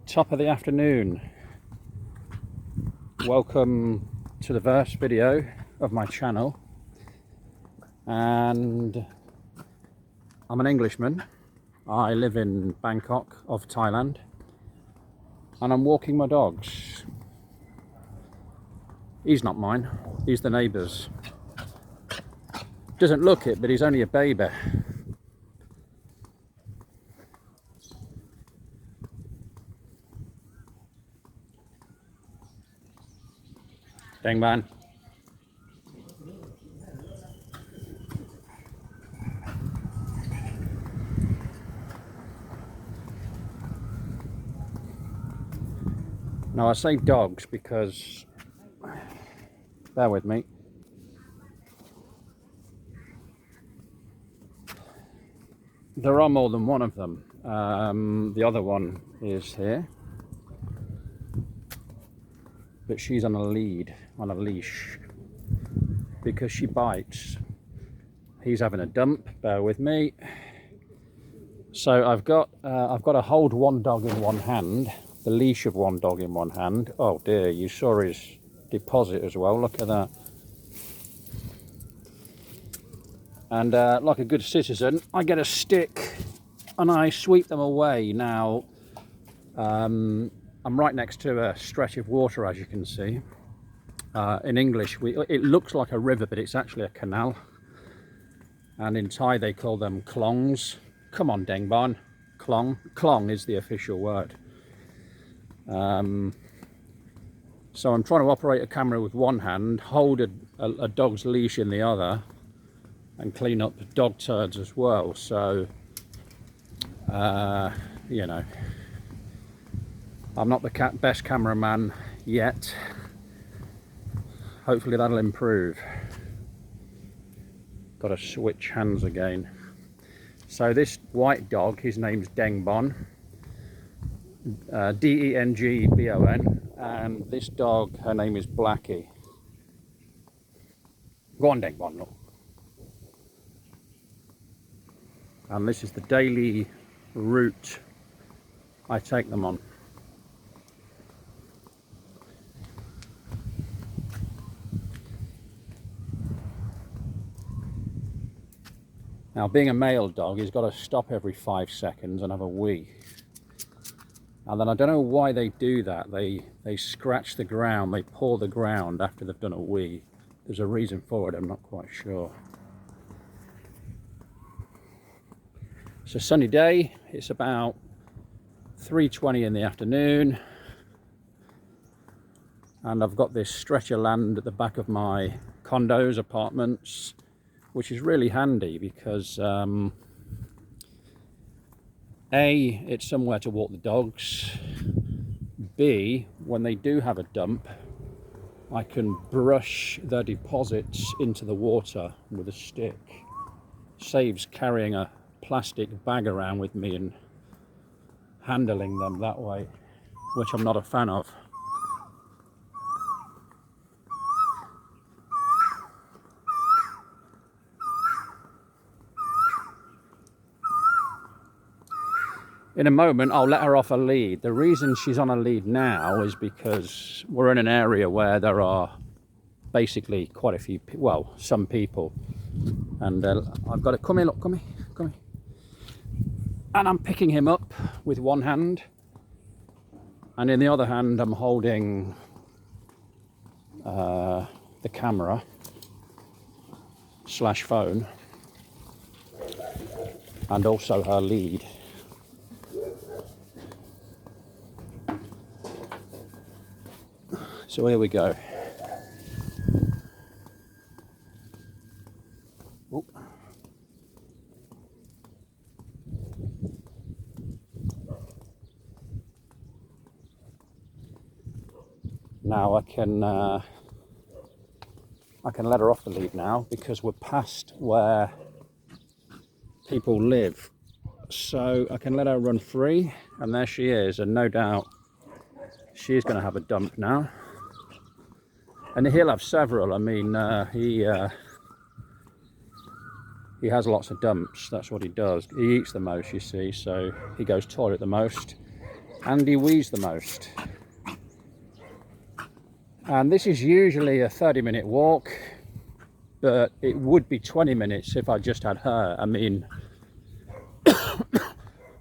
Top of the afternoon. Welcome to the first video of my channel, and I'm an Englishman. I live in Bangkok of Thailand, and I'm walking my dogs. He's not mine, he's the neighbour's. Doesn't look it, but he's only a baby. Dengbon. Now I say dogs because, bear with me, there are more than one of them. The other one is here, but she's on a leash, because she bites. He's having a dump, bear with me. So I've got to hold one dog in one hand, the leash of one dog in one hand. Oh dear, you saw his deposit as well, look at that. And like a good citizen, I get a stick and I sweep them away. Now, I'm right next to a stretch of water, as you can see. In English, it looks like a river, but it's actually a canal. And in Thai, they call them klongs. Come on, Dengbon. Klong is the official word. So I'm trying to operate a camera with one hand, hold a dog's leash in the other, and clean up dog turds as well. So, you know, I'm not the best cameraman yet. Hopefully that'll improve. Got to switch hands again. So this white dog, his name's Dengbon, D-E-N-G-B-O-N, and this dog, her name is Blackie. Go on, Dengbon, look. And this is the daily route I take them on. Now, being a male dog, he's got to stop every 5 seconds and have a wee. And then I don't know why they do that. They scratch the ground, they paw the ground after they've done a wee. There's a reason for it, I'm not quite sure. It's a sunny day. It's about 3:20 in the afternoon, and I've got this stretch of land at the back of my condos, apartments, which is really handy because A, it's somewhere to walk the dogs. B, when they do have a dump, I can brush their deposits into the water with a stick. Saves carrying a plastic bag around with me and handling them that way, which I'm not a fan of. In a moment, I'll let her off a lead. The reason she's on a lead now is because we're in an area where there are basically quite a few, well, some people. And I've got to, come here, look, come here. And I'm picking him up with one hand. And in the other hand, I'm holding the camera / phone. And also her lead. So here we go. Oop. Now I can let her off the lead now because we're past where people live. So I can let her run free, and there she is, and no doubt she's going to have a dump now. And he'll have several. I mean, he has lots of dumps. That's what he does. He eats the most, you see, so he goes toilet the most. and he wheezed the most. And this is usually a 30-minute walk, but it would be 20 minutes if I just had her. I mean,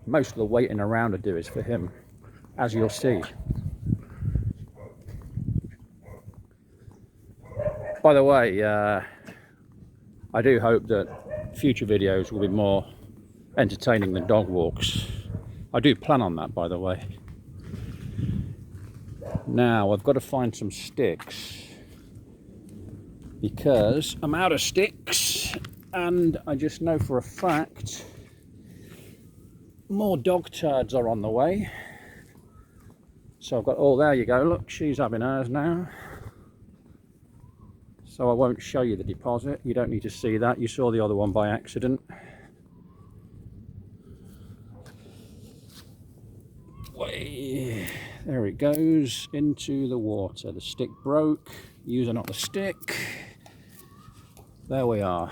most of the waiting around to do is for him, as you'll see. By the way, I do hope that future videos will be more entertaining than dog walks. I do plan on that, by the way. Now I've got to find some sticks because I'm out of sticks, and I just know for a fact more dog turds are on the way. So I've got, oh, there you go, look, she's having hers now. So I won't show you the deposit, you don't need to see that, you saw the other one by accident. Way. There it goes into the water. The stick broke, using up the stick. There we are.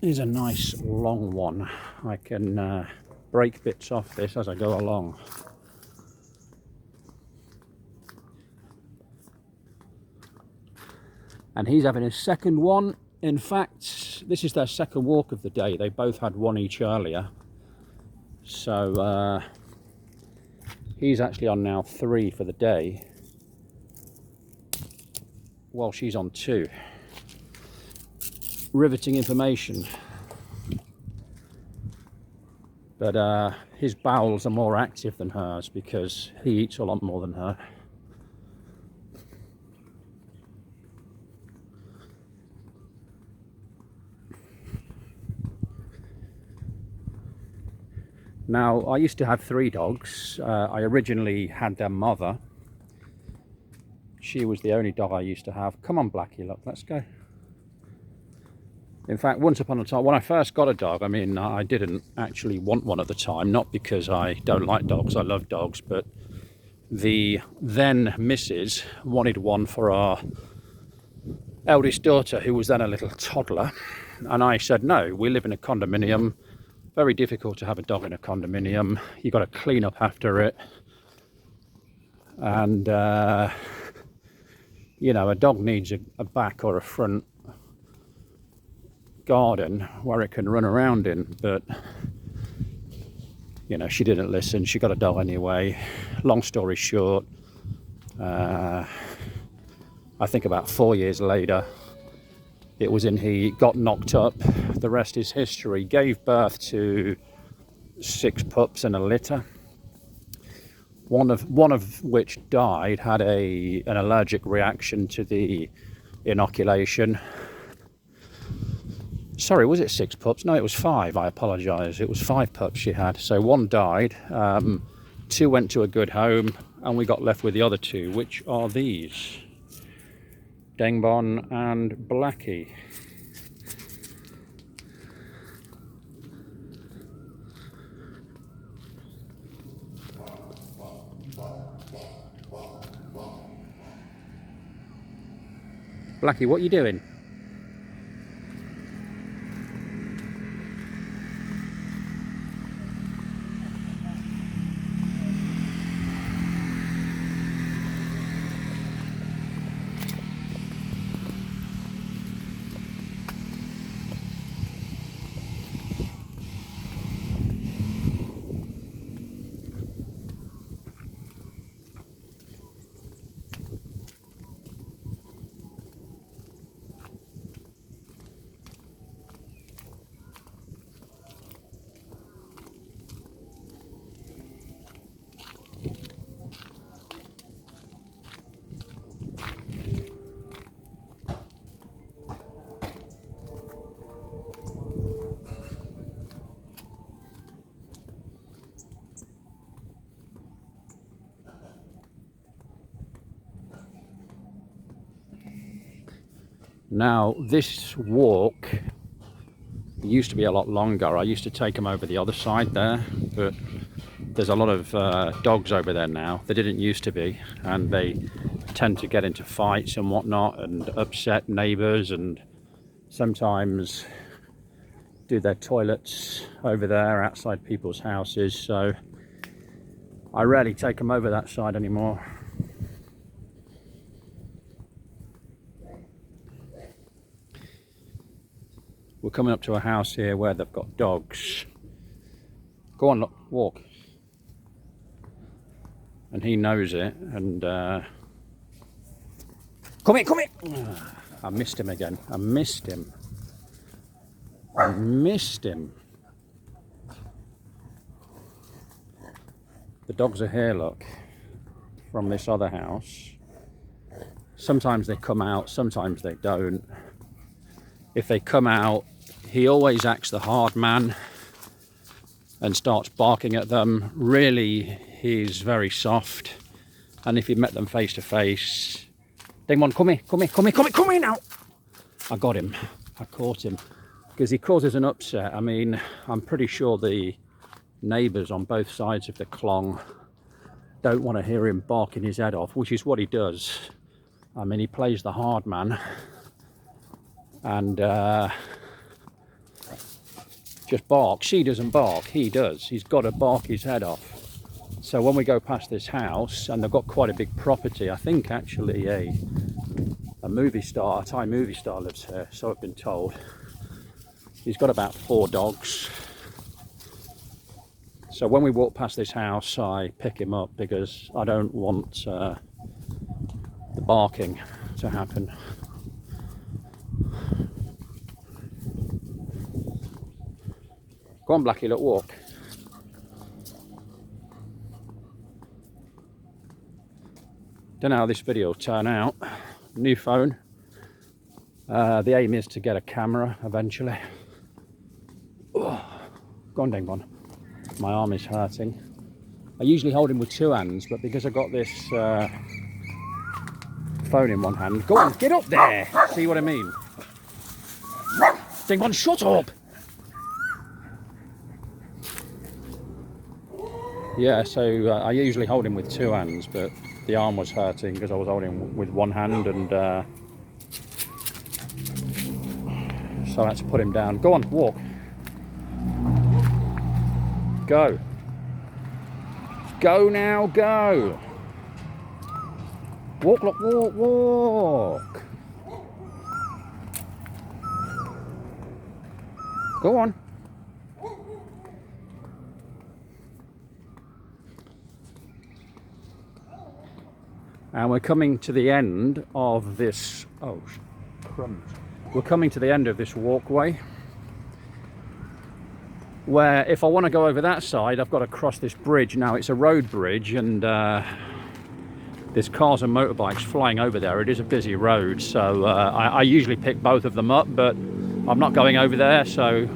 Here's a nice long one. I can break bits off this as I go along. And he's having his second one. In fact, this is their second walk of the day. They both had one each earlier. So he's actually on now 3 for the day, while she's on 2. Riveting information. But his bowels are more active than hers because he eats a lot more than her. Now, I used to have 3 dogs. I originally had their mother. She was the only dog I used to have. Come on, Blackie, look, let's go. In fact, once upon a time, when I first got a dog, I mean, I didn't actually want one at the time, not because I don't like dogs, I love dogs, but the then missus wanted one for our eldest daughter, who was then a little toddler. And I said, no, we live in a condominium. Very difficult to have a dog in a condominium. You've got to clean up after it. And, you know, a dog needs a back or a front garden where it can run around in. But, you know, she didn't listen. She got a dog anyway. Long story short, I think about 4 years later, it was in heat, got knocked up. The rest is history. Gave birth to 6 pups and a litter. One of which died, had an allergic reaction to the inoculation. Sorry, was it 6 pups? No, it was 5. I apologise. It was 5 pups she had. So 1 died, 2 went to a good home, and we got left with the other 2, which are these. Dengbon and Blackie. Blackie, what are you doing? Now, this walk used to be a lot longer. I used to take them over the other side there, but there's a lot of dogs over there now. There didn't used to be, and they tend to get into fights and whatnot and upset neighbours, and sometimes do their toilets over there outside people's houses, so I rarely take them over that side anymore. We're coming up to a house here where they've got dogs. Go on, look, walk. And he knows it, and come here, come here! I missed him again. I missed him. I missed him. The dogs are here, look, from this other house. Sometimes they come out, sometimes they don't. If they come out, he always acts the hard man and starts barking at them. Really, he's very soft. And if you met them face to face, Dengbon, come here, come here, come here, come here, come here now. I got him. I caught him. Because he causes an upset. I mean, I'm pretty sure the neighbours on both sides of the clong don't want to hear him barking his head off, which is what he does. I mean, he plays the hard man. And just barks. She doesn't bark, he does. He's got to bark his head off. So when we go past this house, and they've got quite a big property, I think actually a movie star, a Thai movie star lives here, so I've been told. He's got about 4 dogs. So when we walk past this house, I pick him up because I don't want the barking to happen. Go on, Blackie, look, walk. Don't know how this video will turn out. New phone. The aim is to get a camera eventually. Oh, go on, Dengbon. My arm is hurting. I usually hold him with 2 hands, but because I've got this phone in one hand. Go on, get up there! See what I mean? Dengbon, shut up! Yeah, so I usually hold him with 2 hands, but the arm was hurting because I was holding him with 1 hand, and so I had to put him down. Go on, walk. Go. Go now, go. Walk, look, walk, walk. Go on. And we're coming to the end of this, oh, crumbs. We're coming to the end of this walkway, where if I want to go over that side, I've got to cross this bridge. Now, it's a road bridge, and there's cars and motorbikes flying over there. It is a busy road, so I usually pick both of them up, but I'm not going over there, so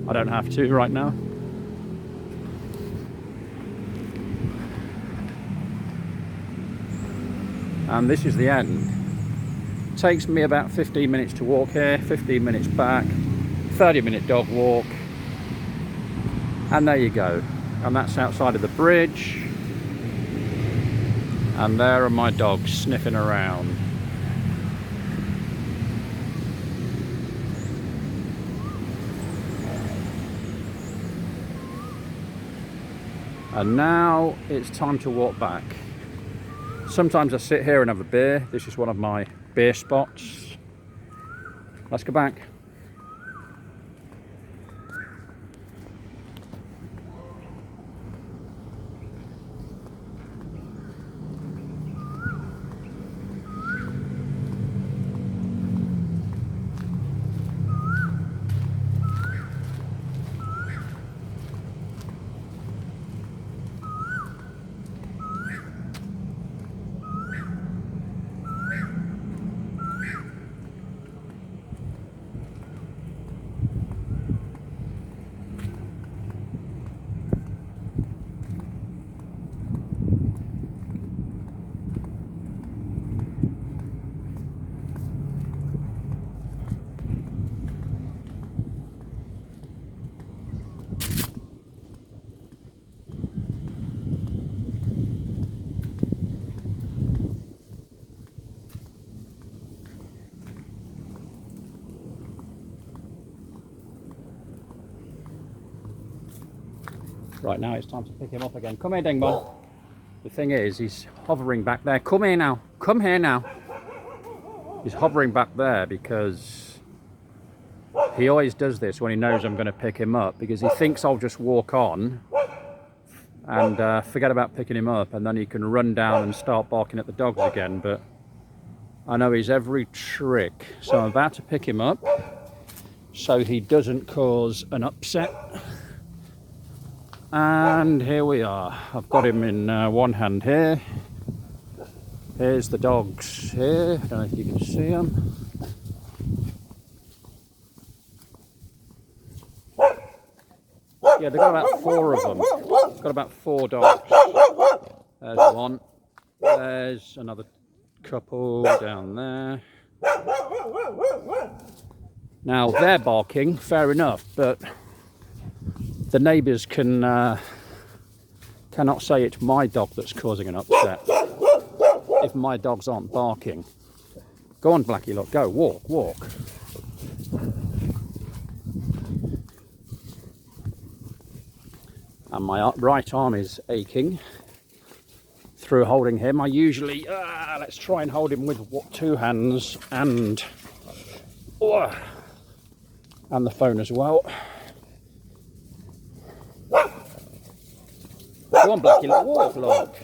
I don't have to right now. And this is the end. Takes me about 15 minutes to walk here, 15 minutes back, 30-minute dog walk, and there you go. And that's outside of the bridge, and there are my dogs sniffing around. And now it's time to walk back. Sometimes I sit here and have a beer. This is one of my beer spots. Let's go back. Right, now it's time to pick him up again. Come here, Dengbon. The thing is, he's hovering back there. Come here now. Come here now. He's hovering back there because he always does this when he knows I'm going to pick him up, because he thinks I'll just walk on and forget about picking him up, and then he can run down and start barking at the dogs again. But I know his every trick, so I'm about to pick him up so he doesn't cause an upset. And here we are. I've got him in one hand here. Here's the dogs here. I don't know if you can see them. Yeah, they've got about 4 of them. Got about 4 dogs. There's one. There's another couple down there. Now they're barking, fair enough, but the neighbours cannot say it's my dog that's causing an upset if my dogs aren't barking. Go on, Blackie, look, go, walk, walk. And my right arm is aching through holding him. I usually, let's try and hold him with 2 hands and the phone as well. Go on, Blackie, look, walk, look.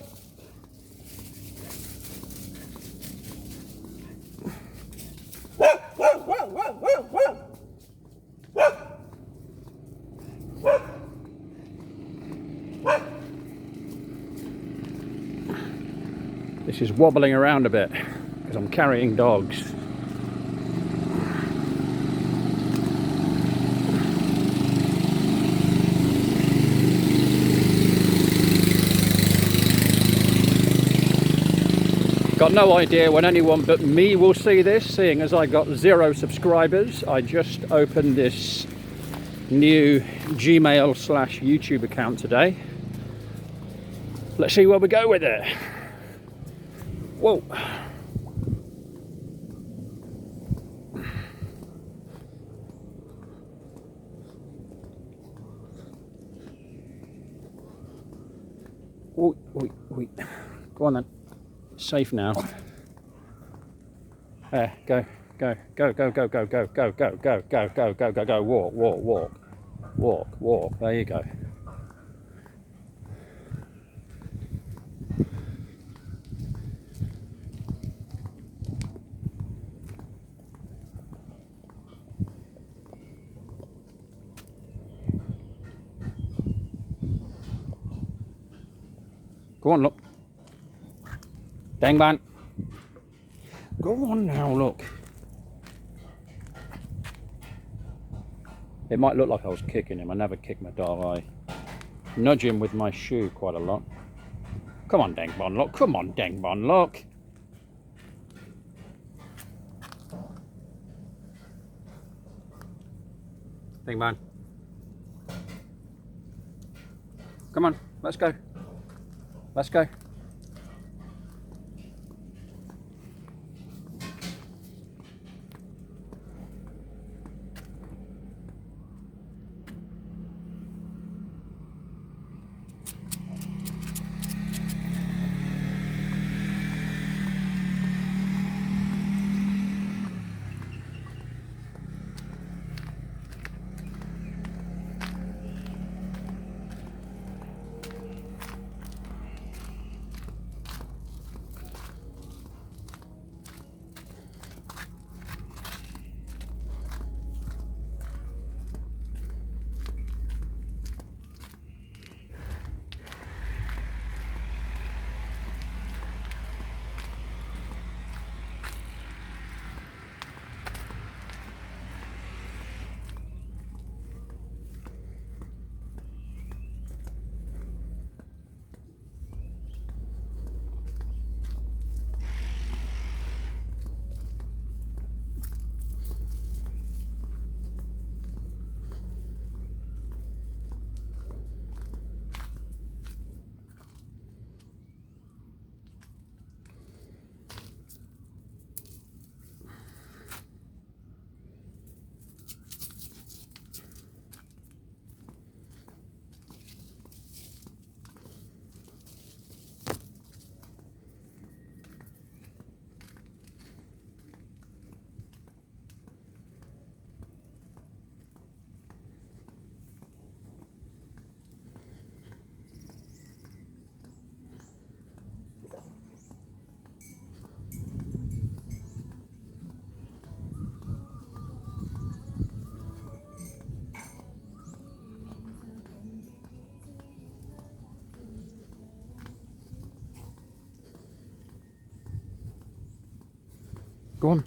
This is wobbling around a bit because I'm carrying dogs. Got no idea when anyone but me will see this, seeing as I got 0 subscribers. I just opened this new Gmail/YouTube account today. Let's see where we go with it. Whoa. Wait. Go on then. Safe now. There, go. Walk. There you go. Go on, look. Dengbon. Go on now, look. It might look like I was kicking him. I never kick my dog. I nudge him with my shoe quite a lot. Come on, Dengbon, look. Come on, Dengbon, look. Dengbon. Come on, let's go. Let's go. Go on.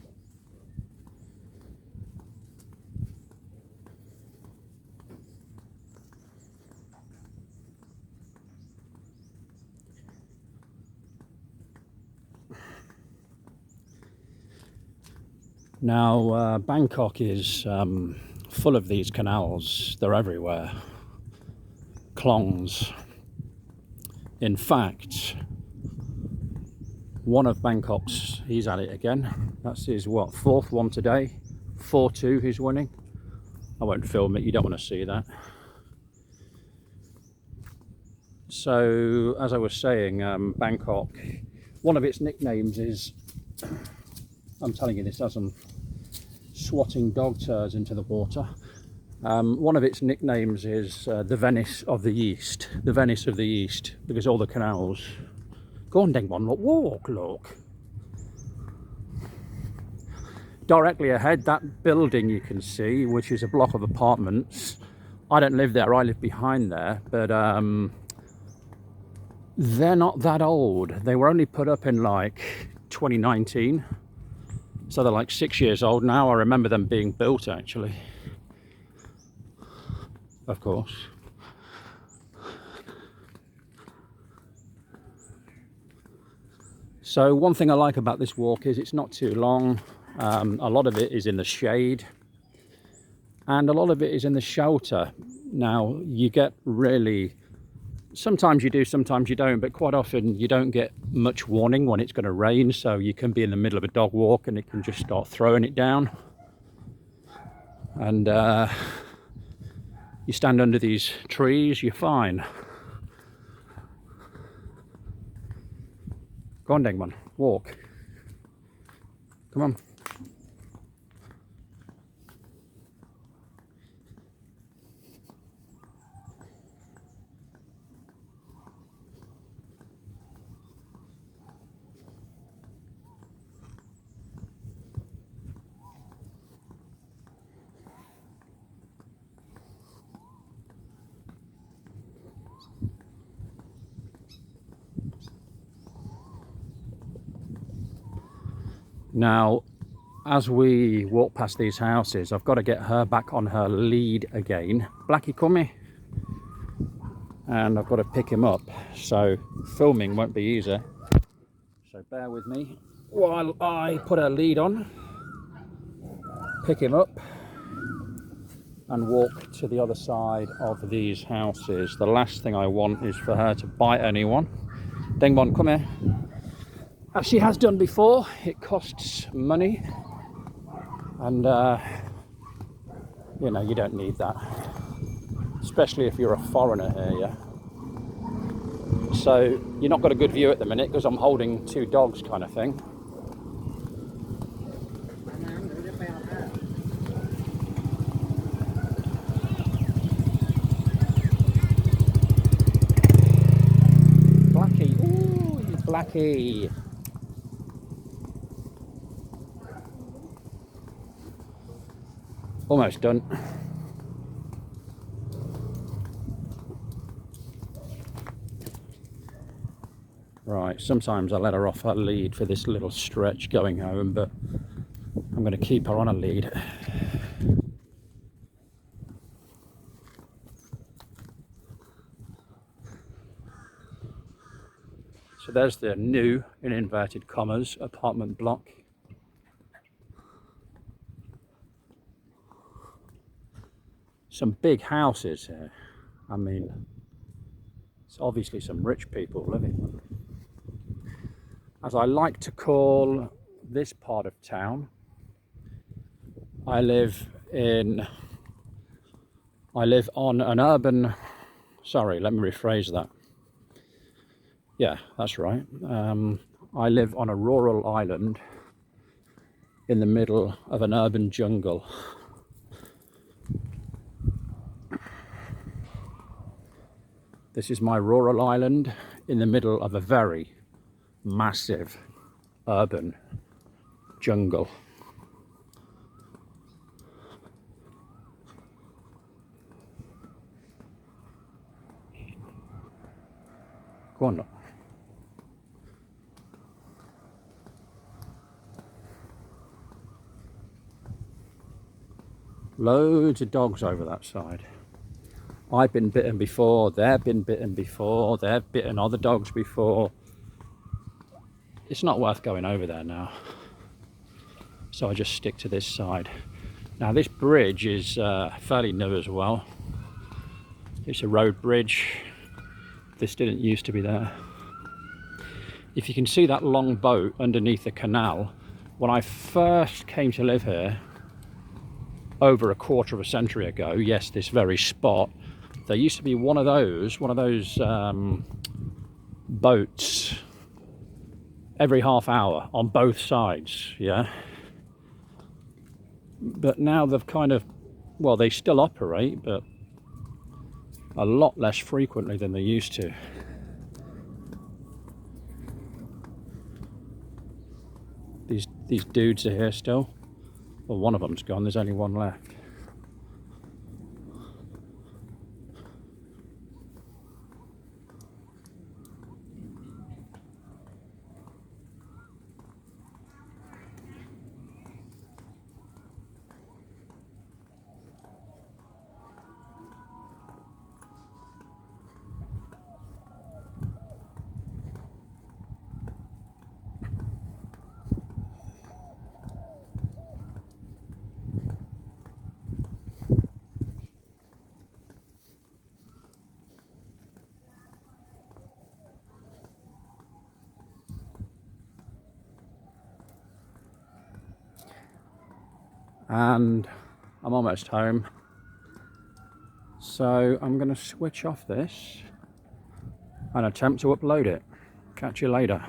Now, Bangkok is full of these canals. They're everywhere. Klongs. In fact, one of Bangkok's, he's at it again. That's his, what, 4th one today? 4-2 he's winning. I won't film it, you don't want to see that. So, as I was saying, Bangkok, one of its nicknames is, I'm telling you this as I'm swatting dog turds into the water. One of its nicknames is the Venice of the East. The Venice of the East, because all the canals. Go on, Dengbon, look, walk, look. Directly ahead, that building you can see, which is a block of apartments. I don't live there, I live behind there, but they're not that old. They were only put up in like 2019. So they're like 6 years old now. I remember them being built actually. Of course. So one thing I like about this walk is it's not too long. A lot of it is in the shade. And a lot of it is in the shelter. Now you get really, sometimes you do, sometimes you don't, but quite often you don't get much warning when it's going to rain, so you can be in the middle of a dog walk and it can just start throwing it down. And you stand under these trees, you're fine. Go on, Dengbon, walk. Come on. Now, as we walk past these houses, I've got to get her back on her lead again. Blackie, come here. And I've got to pick him up, so filming won't be easy. So bear with me while I put her lead on, pick him up, and walk to the other side of these houses. The last thing I want is for her to bite anyone. Dengbon, come here. As she has done before, it costs money, and you know, you don't need that, especially if you're a foreigner here, yeah? So you're not got a good view at the minute because I'm holding 2 dogs kind of thing. Blackie, ooh, Blackie. Almost done. Right, sometimes I let her off her lead for this little stretch going home, but I'm going to keep her on a lead. So there's the new, in inverted commas, apartment block. Some big houses here. I mean, it's obviously some rich people living. As I like to call this part of town, I live on an urban, sorry, let me rephrase that. Yeah, that's right. I live on a rural island in the middle of an urban jungle. This is my rural island in the middle of a very massive urban jungle. Go on, look. Loads of dogs over that side. I've been bitten before, they've been bitten before, they've bitten other dogs before. It's not worth going over there now. So I just stick to this side. Now this bridge is fairly new as well. It's a road bridge. This didn't used to be there. If you can see that long boat underneath the canal, when I first came to live here, over a quarter of a century ago, yes, this very spot, there used to be one of those boats every half hour on both sides, yeah. But now they've kind of, well, they still operate, but a lot less frequently than they used to. These dudes are here still. Well, one of them's gone, there's only one left. And I'm almost home, so I'm going to switch off this and attempt to upload it. Catch you later.